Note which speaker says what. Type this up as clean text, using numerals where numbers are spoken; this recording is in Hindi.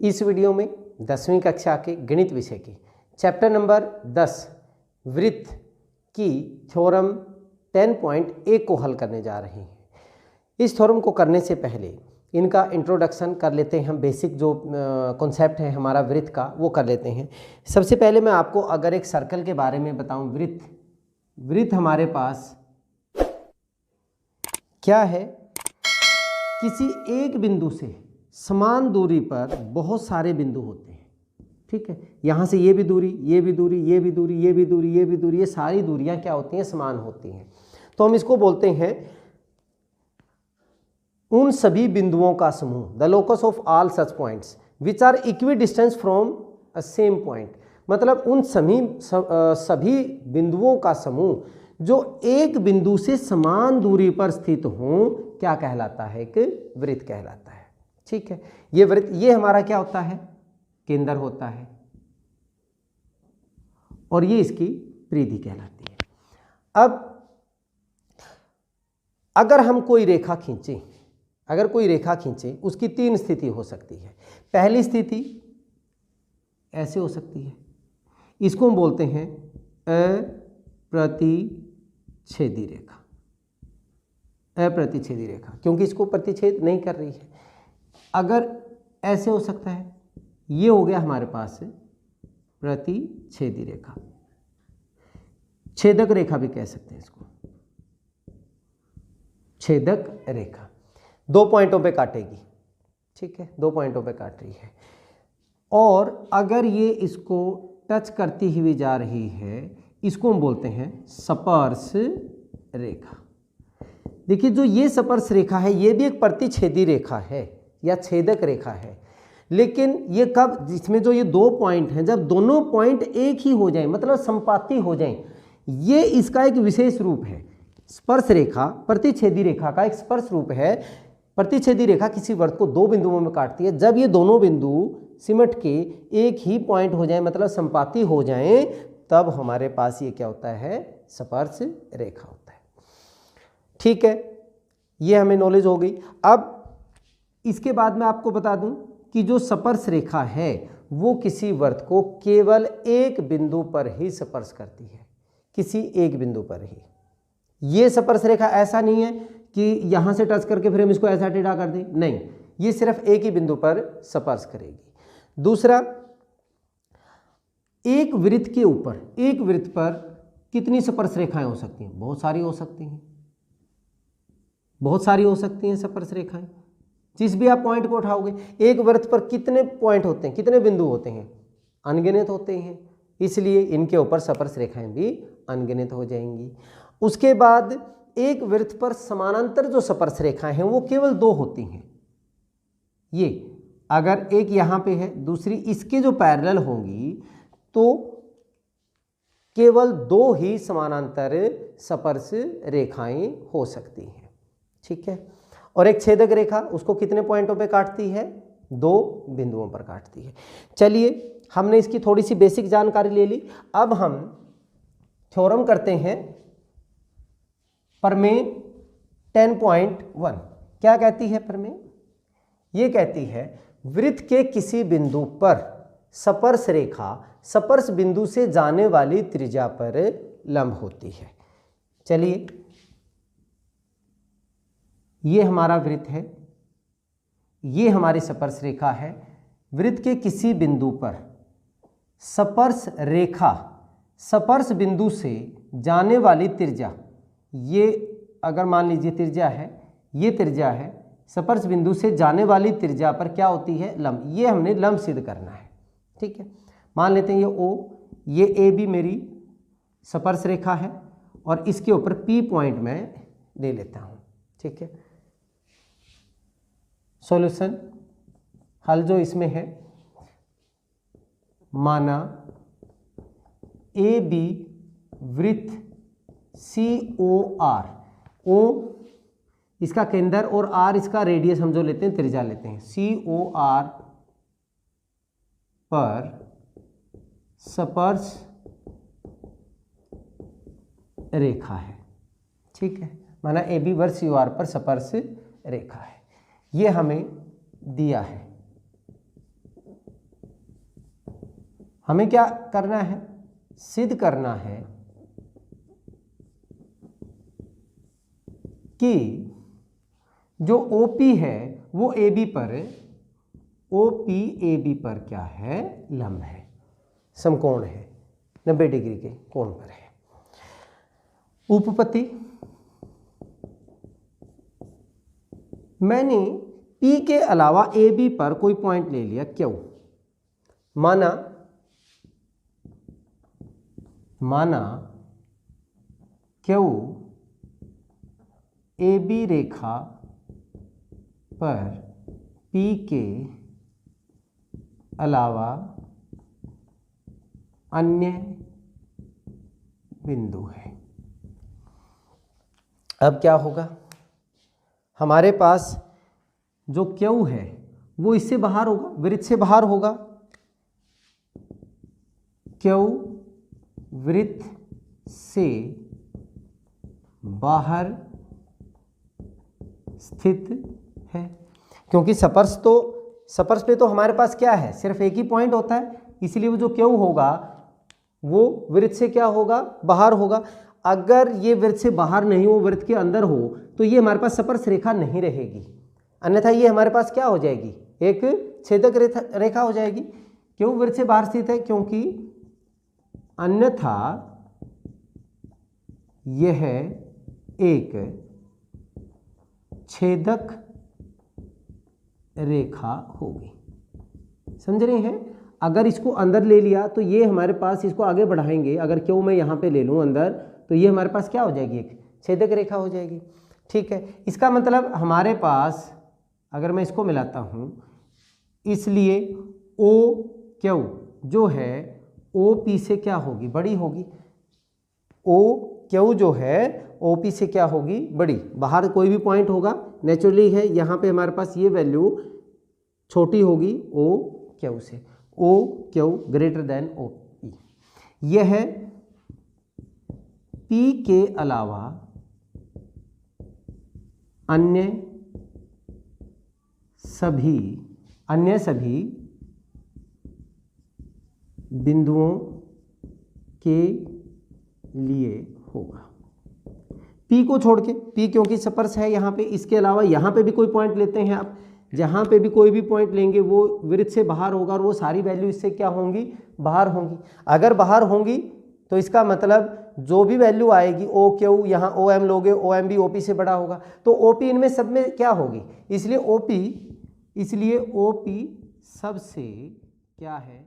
Speaker 1: इस वीडियो में 10वीं कक्षा के गणित विषय के चैप्टर नंबर 10 वृत्त की थ्योरम 10.1 को हल करने जा रहे हैं। इस थ्योरम को करने से पहले इनका इंट्रोडक्शन कर लेते हैं हम। बेसिक जो कॉन्सेप्ट है हमारा वृत्त का वो कर लेते हैं। सबसे पहले मैं आपको अगर एक सर्कल के बारे में बताऊं, वृत्त हमारे पास क्या है, किसी एक बिंदु से समान दूरी पर बहुत सारे बिंदु होते हैं। ठीक है, यहाँ से ये भी दूरी, ये भी दूरी, ये भी दूरी, ये भी दूरी, ये भी दूरी, ये सारी दूरियां क्या होती हैं, समान होती हैं। तो हम इसको बोलते हैं उन सभी बिंदुओं का समूह, the locus of all such points which are equi distance from a same point. मतलब उन सभी बिंदुओं का समूह जो एक बिंदु से समान दूरी पर स्थित हों, क्या कहलाता है, एक वृत्त कहलाता है। ठीक है, ये वृत्त, ये हमारा क्या होता है, केंद्र होता है और ये इसकी परिधि कहलाती है। अब अगर हम कोई रेखा खींचें, उसकी तीन स्थिति हो सकती है। पहली स्थिति ऐसे हो सकती है, इसको हम बोलते हैं अप्रतिच्छेदी रेखा, क्योंकि इसको प्रतिच्छेद नहीं कर रही है। अगर ऐसे हो सकता है, ये हो गया हमारे पास प्रतिच्छेदी रेखा, छेदक रेखा भी कह सकते हैं इसको, छेदक रेखा दो पॉइंटों पे काटेगी। ठीक है, दो पॉइंटों पे काट रही है। और अगर ये इसको टच करती हुई जा रही है, इसको हम बोलते हैं स्पर्श रेखा। देखिए, जो ये स्पर्श रेखा है ये भी एक प्रतिच्छेदी रेखा है या छेदक रेखा है, लेकिन ये कब, जिसमें जो ये दो पॉइंट हैं, जब दोनों पॉइंट एक ही हो जाएं, मतलब संपाती हो जाएं, ये इसका एक विशेष रूप है। स्पर्श रेखा प्रतिच्छेदी रेखा का एक स्पर्श रूप है। प्रतिच्छेदी रेखा किसी वृत्त को दो बिंदुओं में काटती है। जब ये दोनों बिंदु सिमट के एक ही पॉइंट हो जाएं, मतलब संपाती हो जाएं, तब हमारे पास ये क्या होता है, स्पर्श रेखा होता है। ठीक है, ये हमें नॉलेज हो गई। अब इसके बाद मैं आपको बता दूं कि जो स्पर्श रेखा है वो किसी वृत्त को केवल एक बिंदु पर ही स्पर्श करती है, किसी एक बिंदु पर ही। ये स्पर्श रेखा ऐसा नहीं है कि यहां से टच करके फिर हम इसको ऐसा टेढ़ा कर दें, नहीं, ये सिर्फ एक ही बिंदु पर स्पर्श करेगी। दूसरा, एक वृत्त के ऊपर, एक वृत्त पर कितनी स्पर्श रेखाएं हो सकती हैं, बहुत सारी हो सकती हैं, बहुत सारी हो सकती हैं स्पर्श रेखाएं। जिस भी आप पॉइंट को उठाओगे, एक वृत्त पर कितने पॉइंट होते हैं, कितने बिंदु होते हैं, अनगिनत होते हैं, इसलिए इनके ऊपर स्पर्श रेखाएं भी अनगिनत हो जाएंगी। उसके बाद एक वृत्त पर समानांतर जो स्पर्श रेखाएं हैं वो केवल दो होती हैं। ये अगर एक यहां पे है, दूसरी इसके जो पैरेलल होंगी, तो केवल दो ही समानांतर स्पर्श रेखाएं हो सकती हैं। ठीक है, और एक छेदक रेखा, उसको कितने पॉइंटों पे काटती है, दो बिंदुओं पर काटती है। चलिए, हमने इसकी थोड़ी सी बेसिक जानकारी ले ली। अब हम थ्योरम करते हैं प्रमेय 10.1। क्या कहती है प्रमेय? ये कहती है वृत्त के किसी बिंदु पर स्पर्श रेखा स्पर्श बिंदु से जाने वाली त्रिज्या पर लंब होती है। चलिए, ये हमारा वृत्त है, ये हमारी स्पर्श रेखा है। वृत्त के किसी बिंदु पर स्पर्श रेखा स्पर्श बिंदु से जाने वाली त्रिज्या, ये अगर मान लीजिए त्रिज्या है, ये त्रिज्या है, स्पर्श बिंदु से जाने वाली त्रिज्या पर क्या होती है, लंब। ये हमने लंब सिद्ध करना है। ठीक है, मान लेते हैं ये O, ये ए बी मेरी स्पर्श रेखा है और इसके ऊपर P पॉइंट मैं ले लेता हूँ। ठीक है, सॉल्यूशन, हल जो इसमें है, माना ए बी वृत्त COR, O इसका केंद्र और R इसका रेडियस, हम जो लेते हैं त्रिज्या लेते हैं, COR पर स्पर्श रेखा है। ठीक है, माना AB वर्ग COR पर स्पर्श रेखा है, ये हमें दिया है। हमें क्या करना है, सिद्ध करना है कि जो OP है वो AB पर, OP AB पर क्या है, लंब है, समकोण है, 90 डिग्री के कोण पर है। उपपत्ति, मैंने P के अलावा AB पर कोई पॉइंट ले लिया Q, माना Q AB रेखा पर P के अलावा अन्य बिंदु है। अब क्या होगा, हमारे पास जो Q है वो इससे बाहर होगा, वृत्त से बाहर होगा। Q वृत्त से बाहर स्थित है, क्योंकि स्पर्श पे तो हमारे पास क्या है, सिर्फ एक ही पॉइंट होता है, इसलिए वो जो Q होगा वो वृत्त से क्या होगा, बाहर होगा। अगर ये वृत्त से बाहर नहीं हो, वृत्त के अंदर हो, तो ये हमारे पास स्पर्श रेखा नहीं रहेगी, अन्यथा ये हमारे पास क्या हो जाएगी, एक छेदक रेखा हो जाएगी। क्यों वृत्त से बाहर स्थित है, क्योंकि अन्यथा यह एक छेदक रेखा होगी। समझ रहे हैं, अगर इसको अंदर ले लिया तो ये हमारे पास, इसको आगे बढ़ाएंगे, अगर क्यों मैं यहाँ पे ले लूँ अंदर, तो ये हमारे पास क्या हो जाएगी, एक छेदक रेखा हो जाएगी। ठीक है, इसका मतलब हमारे पास, अगर मैं इसको मिलाता हूँ, इसलिए OQ जो है OP से क्या होगी, बड़ी होगी। OQ जो है OP से क्या होगी, बड़ी। बाहर कोई भी पॉइंट होगा, नेचुरली है, यहाँ पे हमारे पास ये वैल्यू छोटी होगी OQ से, OQ ग्रेटर देन OP। यह P के अलावा अन्य सभी बिंदुओं के लिए होगा। P को छोड़ के, P क्योंकि स्पर्श है यहाँ पे, इसके अलावा यहाँ पे भी कोई पॉइंट लेते हैं आप, जहाँ पे भी कोई भी पॉइंट लेंगे वो वृत्त से बाहर होगा और वो सारी वैल्यू इससे क्या होंगी, बाहर होंगी। अगर बाहर होंगी तो इसका मतलब जो भी वैल्यू आएगी OQ, यहाँ OM लोगे, OM भी OP से बड़ा होगा, तो OP इनमें सब में क्या होगी, इसलिए OP सबसे क्या है,